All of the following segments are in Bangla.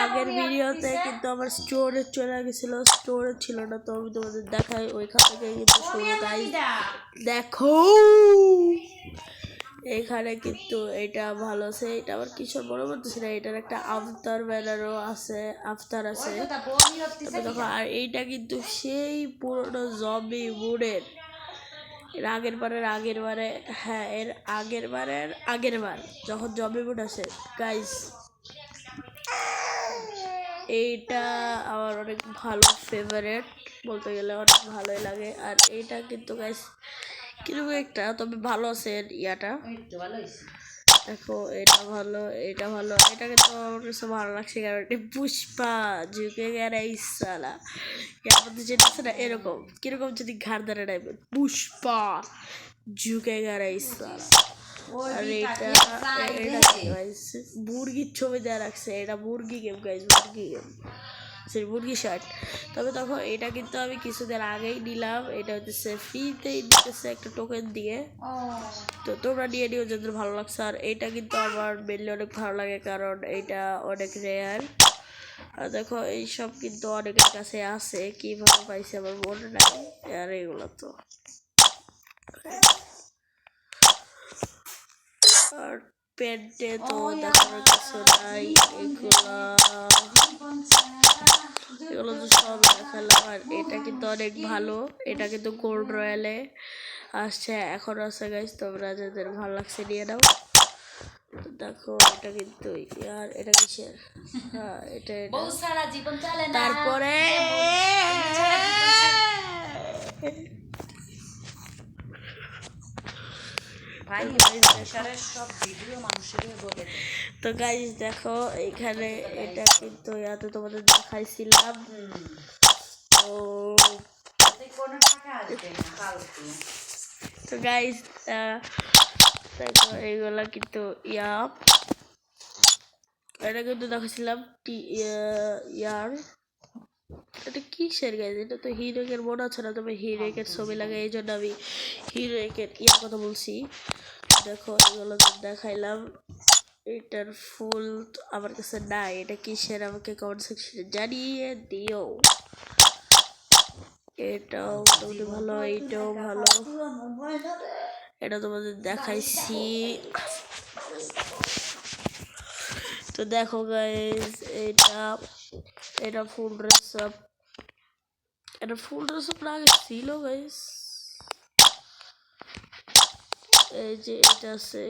আগের ভিডিওতে কিন্তু আমার স্টোরেজ চলে গেছিল, স্টোরেজ ছিল না, তো আমি তোমাদের দেখাই ওইখান থেকে কিন্তু শুরু। গাইস দেখো এখানে কিন্তু এটা ভালো আছে, এটা আবার কিছু মনে করতেছি না, এটার একটা আফতার ব্যানারও আছে, আফতার আছে দেখো। আর এইটা কিন্তু সেই পুরোনো জম্বি মুডের, এর আগের বারে হ্যাঁ এর আগের বার যখন জম্বি মুড আছে গাইস, এইটা আমার অনেক ভালো ফেভারিট বলতে গেলে, অনেক ভালোই লাগে। আর এইটা কিন্তু গাইস কিরকম একটা, তবে ভালো আছে ইয়াটা, দেখো এটা ভালো, এটা ভালো, এটা কিন্তু আমার কাছে ভালো লাগছে কারণ এটা পুষ্পা ঝুঁকে গেলে ইসালা মধ্যে যেটা আছে না এরকম কিরকম যদি ঘাড় ধরে টাইপের পুষ্পা ঝুঁকে গেলে ইসালা। আর এটা মুরগির ছবি দেওয়া রাখছে, এটা মুরগি গেম গাইস, মুরগি গেম সেই মুরগি শার্ট। তবে তখন এটা কিন্তু আমি কিছুদিন আগেই নিলাম, এটা হচ্ছে ফ্রিতেই দিতেছে একটা টোকেন দিয়ে, তো তোমরা নিয়ে নিও যাদের ভালো লাগছে। আর এইটা কিন্তু আমার মেনলি অনেক ভালো লাগে কারণ এইটা অনেক রেয়ার। আর দেখো এইসব কিন্তু অনেকের কাছে আছে, কীভাবে পাইছে আমার মনে নাই। আর এগুলো তো আর প্যান্টে তো দেখার কিছু নাই, এগুলো তো সব দেখালাম। আর এটা কিন্তু অনেক ভালো, এটা কিন্তু গোল্ড রয়্যালে আসছে, এখন আছে গাইস, তোমরা যাদের ভালো লাগছে নিয়ে নাও। দেখো এটা কিন্তু আর এটা কিসের, হ্যাঁ এটা তারপরে তো গাইস দেখো এখানে এটা কিন্তু ইয়াতে তোমাদের দেখাইছিলাম, তো গাইস দেখো এইগুলা কিন্তু এটা কিন্তু দেখাচ্ছিলাম ইয়ার, এটা কিসের গাইস, এটা তো হিরোইকের মনে আছে না, তবে হিরোইকের ছবি লাগে এই জন্য আমি হিরোইকের ইয়ার কথা বলছি। দেখো এগুলো দেখাইলাম, এটার ফুল আমার কাছে নাই, এটা কিসের আমাকে কমেন্ট সেকশনে জানিয়ে দিও। এটাও মোটামুটি ভালো, এইটাও ভালো, এটা তোমাদের দেখাইছি। তো দেখো গাইস এটা ফুল ড্রেস আপ, এটা ফুল ড্রেস আপ আগে ছিল গাইস, এই যে এটা আছে,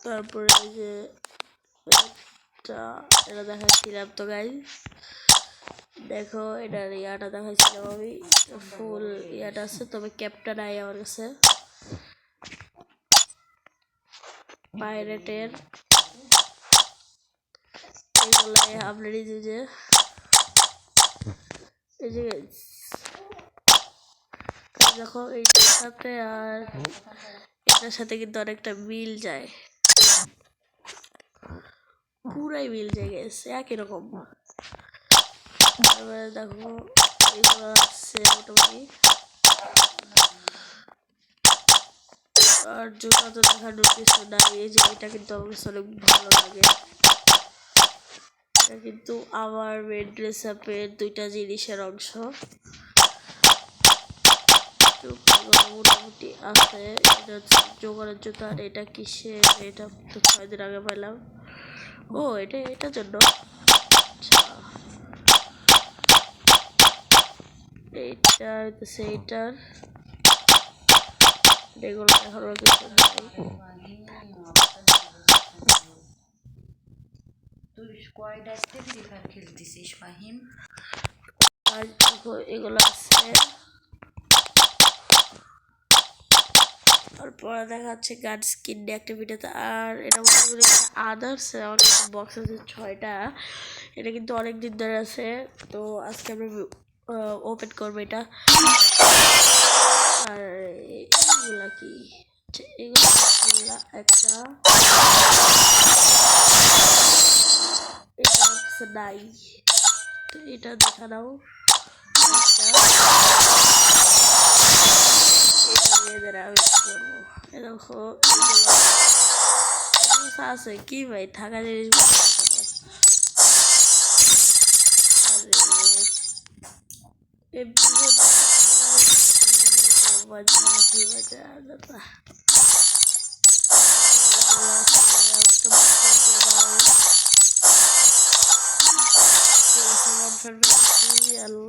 তারপরে এই যে এটা দেখাচ্ছিলাম। তো গাইস দেখো এটার ইয়াটা দেখাচ্ছিলাম আমি, ফুল ইয়াটা আছে, তবে ক্যাপটা নাই আমার কাছে পাইরেটের। এইগুলো আপনার এই যে দেখো এইটার সাথে আর এটার সাথে কিন্তু অনেকটা মিল যায়, পুরাই মিল যায় গেছে একই রকম। তারপরে দেখো এগুলো আছে মোটামুটি, আর জুতা তো দেখানোর কিছু নাই, এই যে এটা কিন্তু আমার কাছে অনেক ভালো লাগে, এটা কিন্তু আমার মেন ড্রেস আপের দুইটা জিনিসের অংশ, মোটামুটি আছে। এটা হচ্ছে জোগাড়ের জুতা, আর এটা কিসের, এটা তো 6 দিন আগে পাইলাম, ও এটার জন্য, আচ্ছা এইটা হইতেছে এইটার, এগুলো দেখানোর কিছু নাই। আর এগুলো আছে, তারপর দেখা যাচ্ছে গান স্কিন অ্যাক্টিভিটিতে। আর এটা মোটামুটি আদার্স আমার বক্স আছে 6টা, এটা কিন্তু অনেক দিন ধরে আছে, তো আজকে আমরা ওপেন করবো এটা। আর এগুলা কি, এগুলা একটা, এটা হচ্ছে নাই, তো এটা দেখা দাও, এটা মেয়েদের আমি করবো, এরকম সমস্যা আছে কি ভাই থাকা জিনিস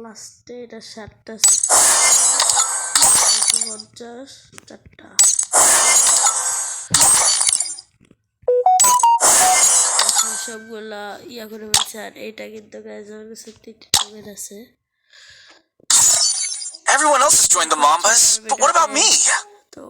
লাস্টে এটা 7টা 50 4টা সবগুলা ইয়া করে বলছে আর এইটা কিন্তু গাইজ আমার কাছে টিকটকের আছে Everyone else has joined the Mambas, but what about me? তো